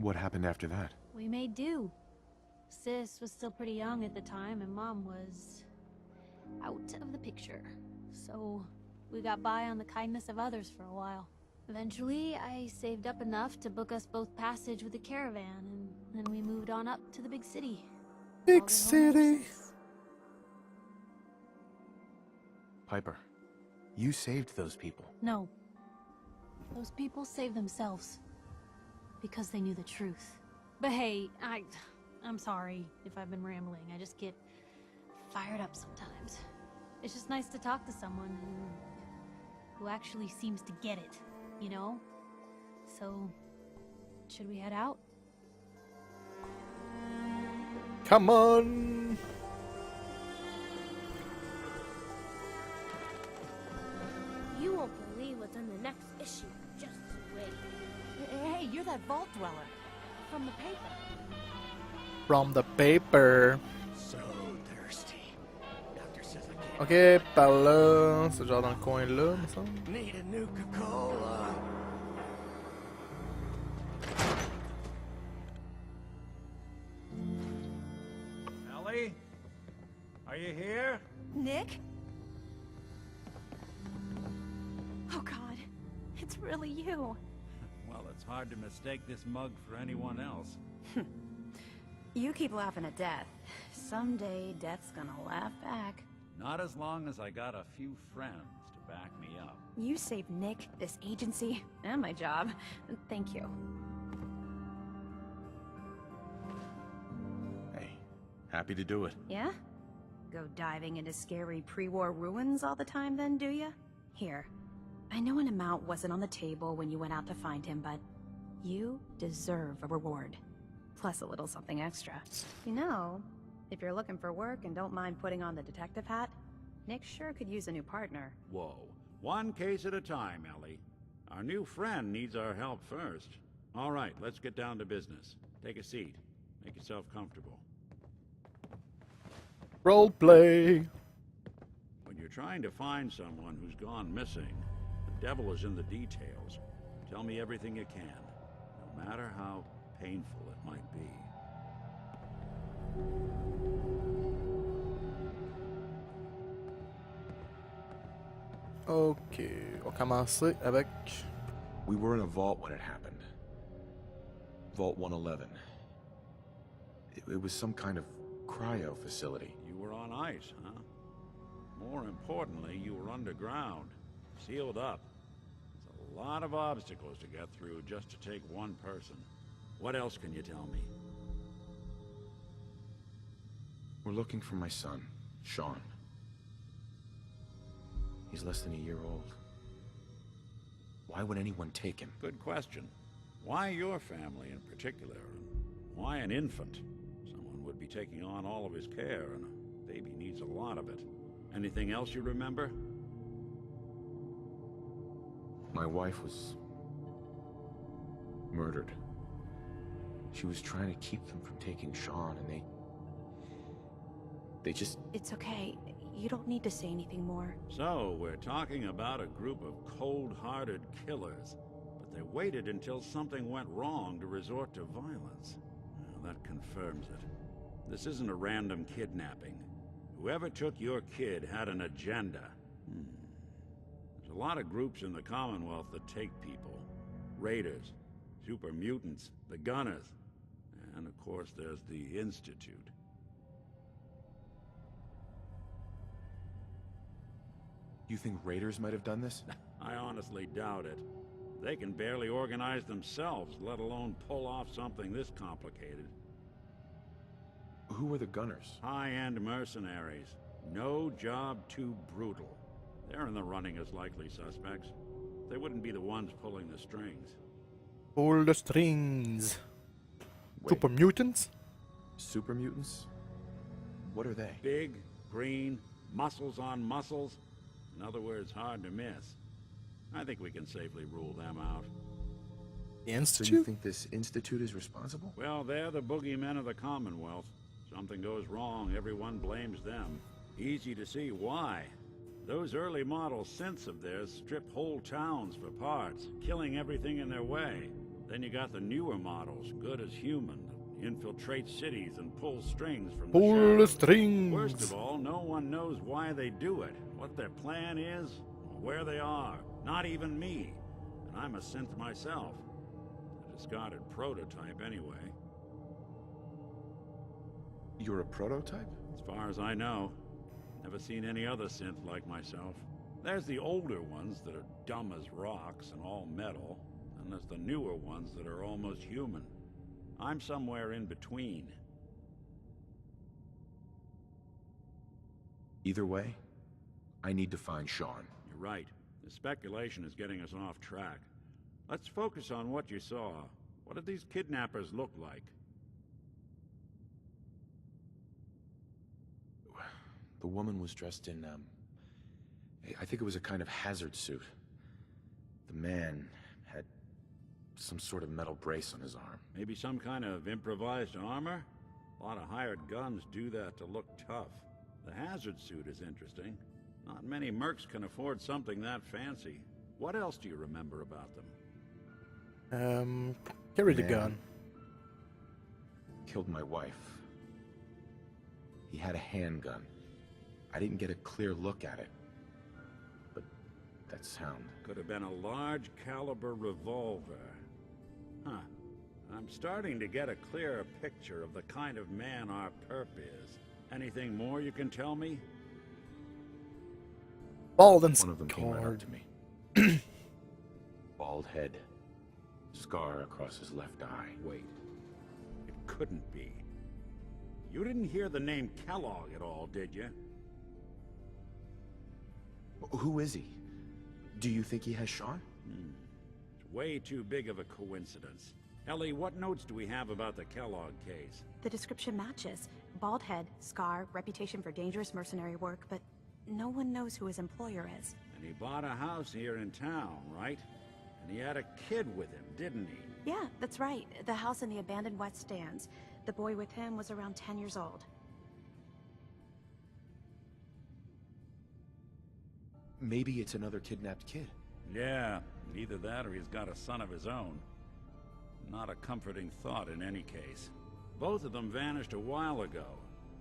What happened after that? We made do. Sis was still pretty young at the time, and Mom was out of the picture. So we got by on the kindness of others for a while. Eventually, I saved up enough to book us both passage with a caravan, and then we moved on up to the big city. Big city. Piper, you saved those people. No. Those people saved themselves. Because they knew the truth. But hey, I'm sorry if I've been rambling. I just get fired up sometimes. It's just nice to talk to someone who actually seems to get it, you know? So, should we head out? Come on. You won't believe what's in the next issue. Just wait. Hey, you're that vault dweller from the paper. From the paper. So thirsty. Doctor says I can't. Ok, par là. C'est genre dans le coin là, me semble. Need a Nuka-Cola. Ellie? Are you here? Nick? Oh God, it's really you. Well, it's hard to mistake this mug for anyone else. You keep laughing at death. Someday, death's gonna laugh back. Not as long as I got a few friends to back me up. You saved Nick, this agency, and my job. Thank you. Hey, happy to do it. Yeah? Go diving into scary pre-war ruins all the time then, do ya? Here. I know an amount wasn't on the table when you went out to find him, but you deserve a reward. Plus a little something extra. You know, if you're looking for work and don't mind putting on the detective hat, Nick sure could use a new partner. Whoa. One case at a time, Ellie. Our new friend needs our help first. All right, let's get down to business. Take a seat. Make yourself comfortable. Role play. When you're trying to find someone who's gone missing, the devil is in the details. Tell me everything you can, no matter how painful it might be. Ok, on va commencer avec... We were in a vault when it happened. Vault 111. It was some kind of cryo facility. You were on ice, huh? More importantly, you were underground, sealed up. It's a lot of obstacles to get through just to take one person. What else can you tell me? We're looking for my son, Sean. He's less than a year old. Why would anyone take him? Good question. Why your family in particular? Why an infant? Someone would be taking on all of his care, and a baby needs a lot of it. Anything else you remember? My wife was murdered. She was trying to keep them from taking Sean, and they just... It's okay. You don't need to say anything more. So, we're talking about a group of cold-hearted killers, but they waited until something went wrong to resort to violence. Well, that confirms it. This isn't a random kidnapping. Whoever took your kid had an agenda. There's a lot of groups in the Commonwealth that take people. Raiders, super mutants, the Gunners, and of course there's the Institute. You think raiders might have done this? I honestly doubt it. They can barely organize themselves, let alone pull off something this complicated. Who were the Gunners? High-end mercenaries. No job too brutal. They're in the running as likely suspects. They wouldn't be the ones pulling the strings. Pull the strings. Wait, Super mutants? super mutants? What are they? Big, green, muscles on muscles. In other words, hard to miss. I think we can safely rule them out. The So Institute? you think this Institute is responsible? Well, they're the boogeymen of the Commonwealth. Something goes wrong, everyone blames them. Easy to see why. Those early model synths of theirs strip whole towns for parts, killing everything in their way. Then you got the newer models, good as human, infiltrate cities and pull strings from the Pull the shadows. strings. Worst of all, no one knows why they do it, what their plan is, or where they are. Not even me. And I'm a synth myself. A discarded prototype anyway. You're a prototype? As far as I know. Never seen any other synth like myself. There's the older ones that are dumb as rocks and all metal. And there's the newer ones that are almost human. I'm somewhere in between. Either way, I need to find Sean. You're right. The speculation is getting us off track. Let's focus on what you saw. What did these kidnappers look like? The woman was dressed in, I think it was a kind of hazard suit. The man had some sort of metal brace on his arm. Maybe some kind of improvised armor? A lot of hired guns do that to look tough. The hazard suit is interesting. Not many mercs can afford something that fancy. What else do you remember about them? Carry the Man. gun. Killed my wife. He had a handgun. I didn't get a clear look at it. But that sound. Could have been a large caliber revolver. Huh. I'm starting to get a clearer picture of the kind of man our perp is. Anything more you can tell me? Bald and One of them came right up scarred. to me. Bald head. Scar across his left eye. Wait. It couldn't be. You didn't hear the name Kellogg at all, did you? Who is he? Do you think he has Sean? It's way too big of a coincidence. Ellie, what notes do we have about the Kellogg case? The description matches. Bald head, scar, reputation for dangerous mercenary work, but no one knows who his employer is. And he bought a house here in town, right? And he had a kid with him, didn't he? Yeah, that's right. The house in the abandoned Wastelands. The boy with him was around 10 years old. Maybe it's another kidnapped kid. Yeah, either that or he's got a son of his own. Not a comforting thought in any case. Both of them vanished a while ago.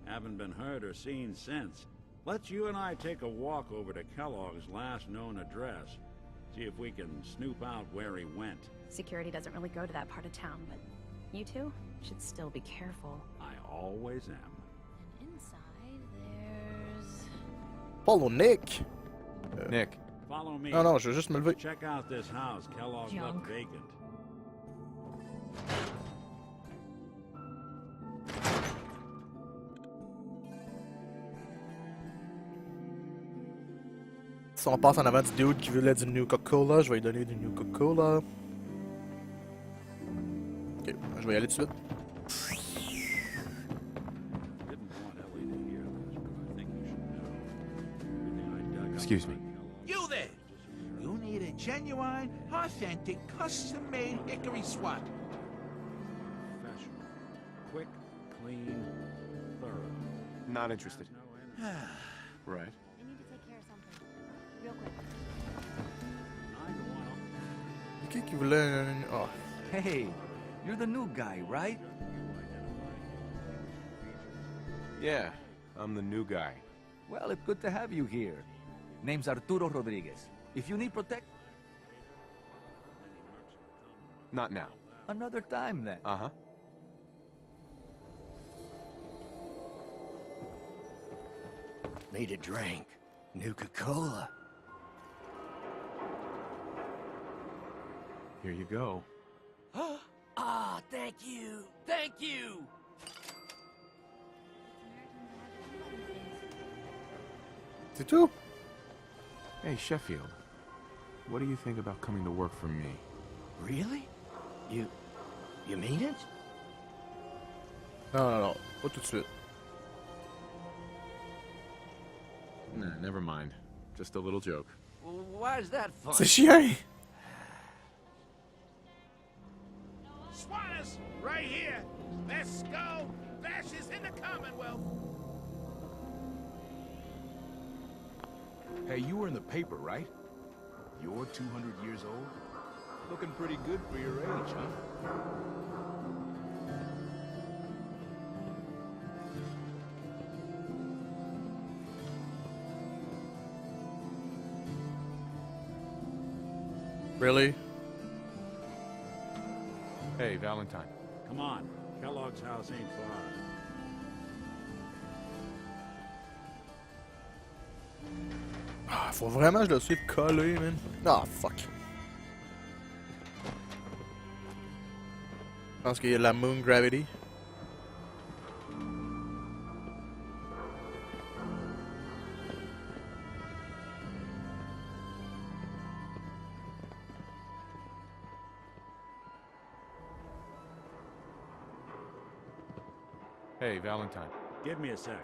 Haven't been heard or seen since. Let's you and I take a walk over to Kellogg's last known address. See if we can snoop out where he went. Security doesn't really go to that part of town, but you two should still be careful. I always am. And inside, there's... Follow Nick. Nick. Follow me. Non, non, je veux juste me lever. Check out this house Kellogg left Junk. vacant. Si on passe en avant du dude qui voulait du New Coca-Cola, je vais lui donner du New Coca-Cola. Ok, je vais y aller tout de suite. Didn't want Ellie to hear this, but I think you should know. Everything I dug up Excuse me. about Kellogg- You there! You need a genuine, authentic, custom-made hickory swat. Professional. Quick, clean, thorough. Not interested. No end. Right. I need to take care of something. Real quick. I don't want Qui qui voulait... Oh. Hey, you're the new guy, right? Yeah, I'm the new guy. Well, it's good to have you here. Name's Arturo Rodriguez. If you need protect, Not now. another time then. Uh-huh. Need a drink. Nuka-Cola. Here you go. Ah, thank you. Thank you. C'est tout? Hey, Sheffield. What do you think about coming to work for me? Really? You mean it? Non, non, non. Pas tout de suite. Nah, never mind. Just a little joke. Why is that fun? C'est chien! Squatters, right here. Best skull bashes in the Commonwealth. Hey, you were in the paper, right? You're 200 years old? Looking pretty good for your age, huh? Really? Hey, Valentine. Come on, Kellogg's house ain't far. Ah, faut vraiment que je le suive collé, man. Ah, fuck. Je pense qu'il y a la moon gravity. Hey, Valentine. Give me a sec.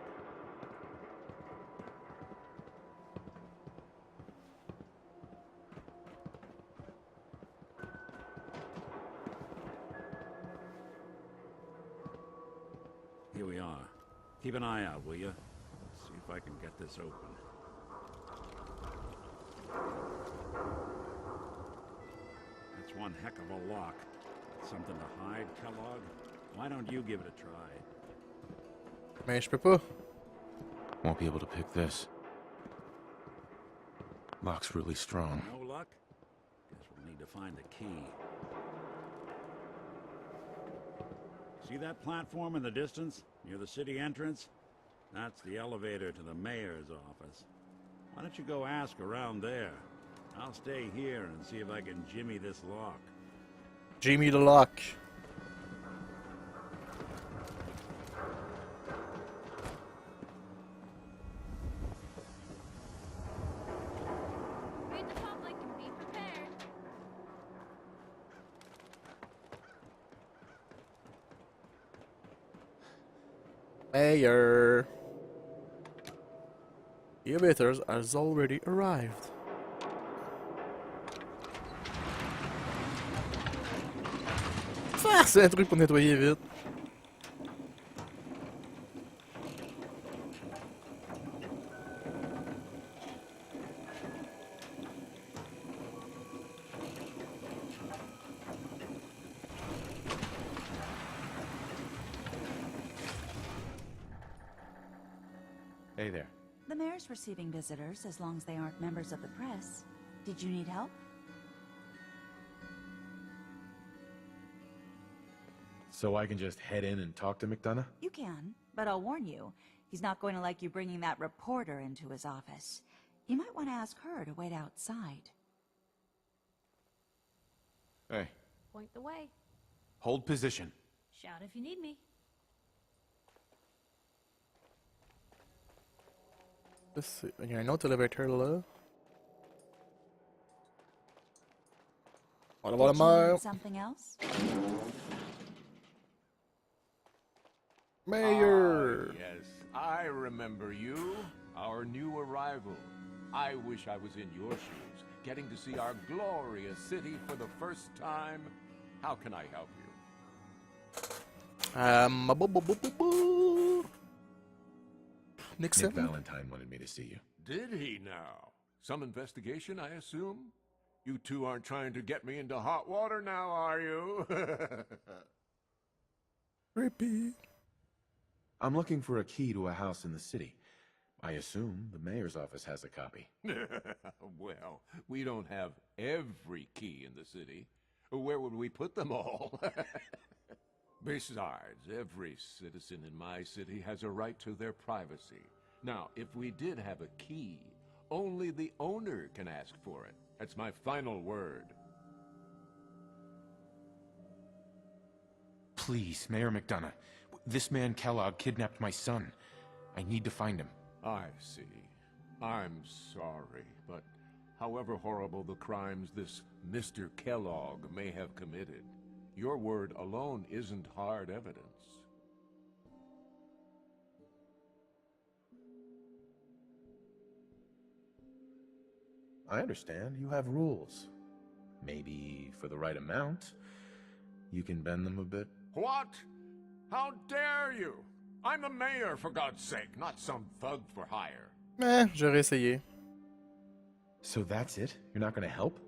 Here we are. Keep an eye out, will you? See if I can get this open. That's one heck of a lock. Something to hide, Kellogg? Why don't you give it a try? Mais je peux pas. Won't be able to pick this. Lock's really strong. No luck? Guess we'll need to find the key. See that platform in the distance, near the city entrance? That's the elevator to the mayor's office. Why don't you go ask around there? I'll stay here and see if I can jimmy this lock. Jimmy the lock. Read the public and be prepared. Mayor. The elevators has already arrived. Ah, c'est un truc pour nettoyer vite. Hey there. The mayor's receiving visitors as long as they aren't members of the press. Did you need help? So I can just head in and talk to McDonough? You can, but I'll warn you, he's not going to like you bringing that reporter into his office. You might want to ask her to wait outside. Hey, Point the way. hold position. Shout if you need me. Il y a un autre elevator là. On va voir le Did you maire. need something else? Mayor. Yes, I remember you. Our new arrival. I wish I was in your shoes, getting to see our glorious city for the first time. How can I help you? Nixon. Nick Valentine wanted me to see you. Did he now? Some investigation, I assume? You two aren't trying to get me into hot water now, are you? Creepy. I'm looking for a key to a house in the city. I assume the mayor's office has a copy. Well, we don't have every key in the city. Where would we put them all? Besides, every citizen in my city has a right to their privacy. Now, if we did have a key, only the owner can ask for it. That's my final word. Please, Mayor McDonough. This man Kellogg kidnapped my son. I need to find him. I see. I'm sorry, but however horrible the crimes this Mr. Kellogg may have committed, your word alone isn't hard evidence. I understand. You have rules. Maybe for the right amount, you can bend them a bit. What? How dare you? I'm the mayor, for God's sake, not some thug for hire. J'aurais essayé. So that's it? You're not gonna help?